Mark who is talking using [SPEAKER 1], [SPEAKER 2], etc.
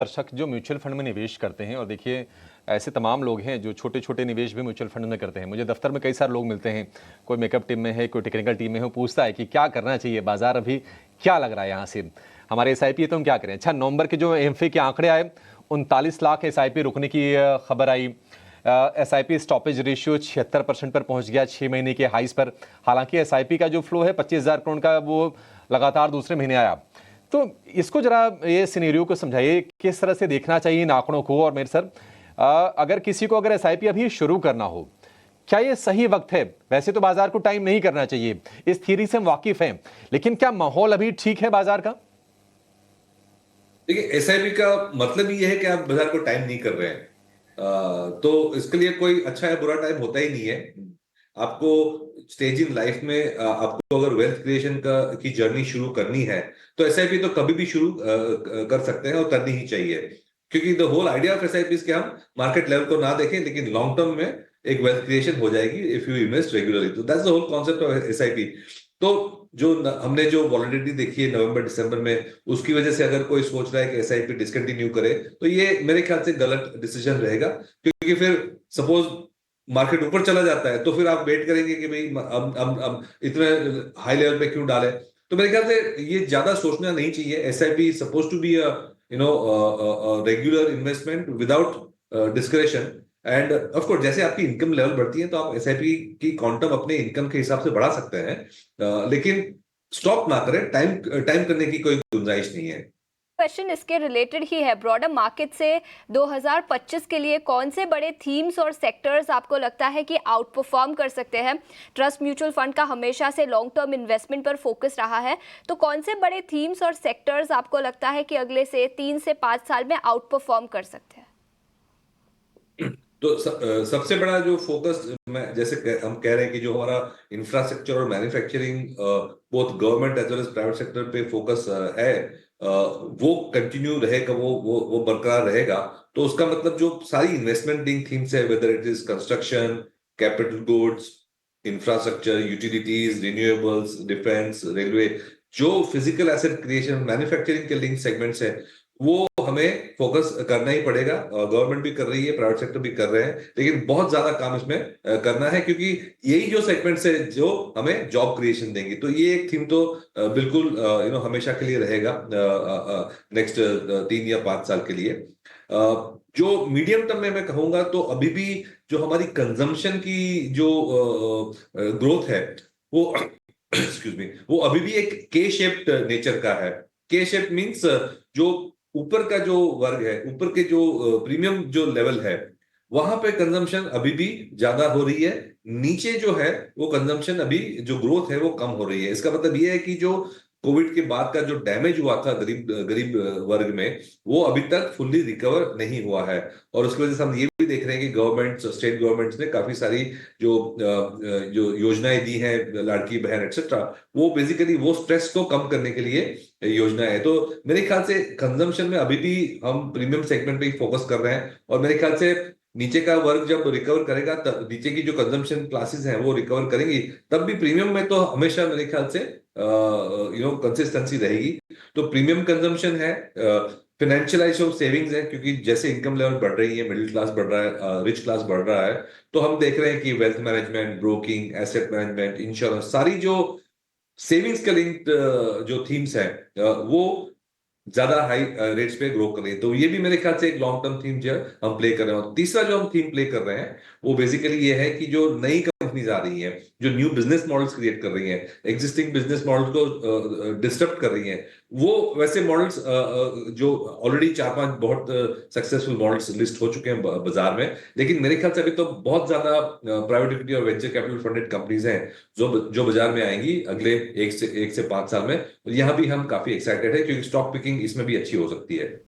[SPEAKER 1] दर्शक जो mutual fund में निवेश करते हैं और देखिए ऐसे तमाम लोग हैं जो छोटे छोटे निवेश भी म्यूचुअल फंड में करते हैं। मुझे दफ्तर में कई सारे लोग मिलते हैं, कोई मेकअप टीम में है, कोई टेक्निकल टीम में है, वो पूछता है कि क्या करना चाहिए, बाजार अभी क्या लग रहा है यहाँ से हमारे एसआईपी है तो हम क्या करें। अच्छा, नवंबर के जो एमफे के आंकड़े आए, 39 लाख एसआईपी रुकने की खबर आई। एसआईपी स्टॉपेज रेशियो 76% पर पहुंच गया 6 महीने के हाइस पर। हालांकि एसआईपी का जो फ्लो है 25,000 करोड़ का, वो लगातार दूसरे महीने आया। तो इसको जरा ये सिनेरियो को समझाइए, किस तरह से देखना चाहिए इन आंकड़ों को। और मेरे सर, अगर किसी को अगर एसआईपी अभी शुरू करना हो, क्या ये सही वक्त है? वैसे तो बाजार को टाइम नहीं करना चाहिए, इस थियरी से हम वाकिफ हैं, लेकिन क्या माहौल अभी ठीक है बाजार का?
[SPEAKER 2] देखिए, एसआईपी का मतलब ये है कि आप बाजार को टाइम नहीं कर रहे हैं। तो इसके लिए कोई अच्छा या बुरा टाइम होता ही नहीं है। आपको स्टेज इन लाइफ में आपको अगर वेल्थ क्रिएशन का की जर्नी शुरू करनी है तो एसआईपी तो कभी भी शुरू कर सकते हैं और करनी ही चाहिए। क्योंकि the whole idea of SIP कि हम मार्केट लेवल को ना देखें लेकिन लॉन्ग टर्म में एक वेल्थ क्रिएशन हो जाएगी इफ यू इन्वेस्ट रेगुलरली। तो that's the whole concept of SIP. तो हमने जो वॉलेटिलिटी देखी है नवंबर दिसंबर में, उसकी वजह से अगर कोई सोच रहा है कि एसआईपी डिसकंटिन्यू करे तो ये मेरे ख्याल से गलत डिसीजन रहेगा। क्योंकि फिर सपोज मार्केट ऊपर चला जाता है तो फिर आप वेट करेंगे कि भाई अब इतने हाई लेवल पे क्यों डाले। तो मेरे ख्याल से ये ज्यादा सोचना नहीं चाहिए। SIP suppose to be regular investment without discretion. And of course जैसे आपकी इनकम लेवल बढ़ती है तो आप एसआईपी की क्वांटम अपने इनकम के हिसाब से बढ़ा सकते हैं। लेकिन स्टॉप ना करें। टाइम टाइम करने की कोई गुंजाइश नहीं है।
[SPEAKER 3] क्वेश्चन इसके रिलेटेड ही है, ब्रॉडर मार्केट से 2025 के लिए कौन से बड़े थीम्स और सेक्टर्स आपको लगता है कि आउट परफॉर्म कर सकते हैं? ट्रस्ट म्यूचुअल फंड का हमेशा से लॉन्ग टर्म इन्वेस्टमेंट पर फोकस रहा है, तो कौन से बड़े थीम्स और सेक्टर्स आपको लगता है कि अगले से 3 से 5 साल में आउट परफॉर्म कर सकते हैं?
[SPEAKER 2] तो सबसे बड़ा जो फोकस मैं जैसे हम कह रहे हैं कि जो हमारा इंफ्रास्ट्रक्चर और manufacturing both government as well as private sector पे फोकस है, वो कंटिन्यू रहेगा, वो बरकरार रहेगा। तो उसका मतलब जो सारी इन्वेस्टमेंट लिंक थीम्स है, whether it is construction, capital goods, infrastructure, utilities, renewables, defence, railway, जो फिजिकल एसेट क्रिएशन मैन्युफैक्चरिंग के लिंक सेगमेंट्स है, वो हमें फोकस करना ही पड़ेगा। गवर्नमेंट भी कर रही है, प्राइवेट सेक्टर भी कर रहे हैं, लेकिन बहुत ज्यादा काम इसमें करना है क्योंकि यही जो सेगमेंट्स है जो हमें जॉब क्रिएशन देंगे। तो ये एक थीम तो बिल्कुल हमेशा के लिए रहेगा, नेक्स्ट 3 या 5 साल के लिए। जो मीडियम टर्म में मैं कहूंगा तो अभी भी जो हमारी कंजम्पशन की जो ग्रोथ है वो एक्सक्यूज मी, वो अभी भी एक के शेप्ड नेचर का है। के शेप मीन्स जो ऊपर का जो वर्ग है, ऊपर के जो प्रीमियम जो लेवल है, वहां पे कंजम्पशन अभी भी ज्यादा हो रही है। नीचे जो है वो कंजम्पशन अभी जो ग्रोथ है वो कम हो रही है। इसका मतलब ये है कि जो कोविड के बाद का जो डैमेज हुआ था गरीब गरीब वर्ग में, वो अभी तक फुल्ली रिकवर नहीं हुआ है। और उसकी वजह से हम ये भी देख रहे हैं कि गवर्नमेंट, स्टेट गवर्नमेंट्स ने काफी सारी जो योजनाएं दी हैं, लाड़की बहन एक्सेट्रा, वो बेसिकली वो स्ट्रेस को कम करने के लिए योजना है। तो मेरे ख्याल से कंजम्पशन में अभी भी हम प्रीमियम सेगमेंट पे ही फोकस कर रहे हैं। और मेरे ख्याल से नीचे का वर्ग जब रिकवर करेगा, तब नीचे की जो कंजम्पशन क्लासेस हैं वो रिकवर करेंगी, तब भी प्रीमियम में तो हमेशा मेरे ख्याल से कंसिस्टेंसी रहेगी। तो प्रीमियम कंजम्पशन है, फाइनेंशियलाइज सेविंग्स है, क्योंकि जैसे इनकम लेवल बढ़ रही है, मिडिल क्लास बढ़ रहा है, रिच क्लास बढ़ रहा है, तो हम देख रहे हैं कि wealth management, broking, asset management, insurance, सारी जो सेविंग्स के लिंक्ड जो थीम्स है वो ज्यादा हाई रेट्स पे ग्रो कर रही है। तो ये भी मेरे ख्याल से एक लॉन्ग टर्म थीम जो है हम प्ले कर रहे हैं। और तीसरा जो हम थीम प्ले कर रहे हैं वो बेसिकली ये है कि जो नई कंपनीज आ रही हैं, जो न्यू बिजनेस मॉडल्स क्रिएट कर रही हैं, एग्जिस्टिंग बिजनेस मॉडल्स को डिस्टर्ब कर रही हैं, वो वैसे मॉडल्स जो ऑलरेडी 4-5 बहुत सक्सेसफुल मॉडल्स लिस्ट हो चुके हैं बाजार में। लेकिन मेरे ख्याल से अभी तो बहुत ज्यादा प्राइवेट इक्विटी और वेंचर कैपिटल फंडेड कंपनीज हैं जो जो बाजार में आएंगी अगले 1 से 5 साल में। यहाँ भी हम काफी एक्साइटेड है क्योंकि स्टॉक पिकिंग इसमें भी अच्छी हो सकती है।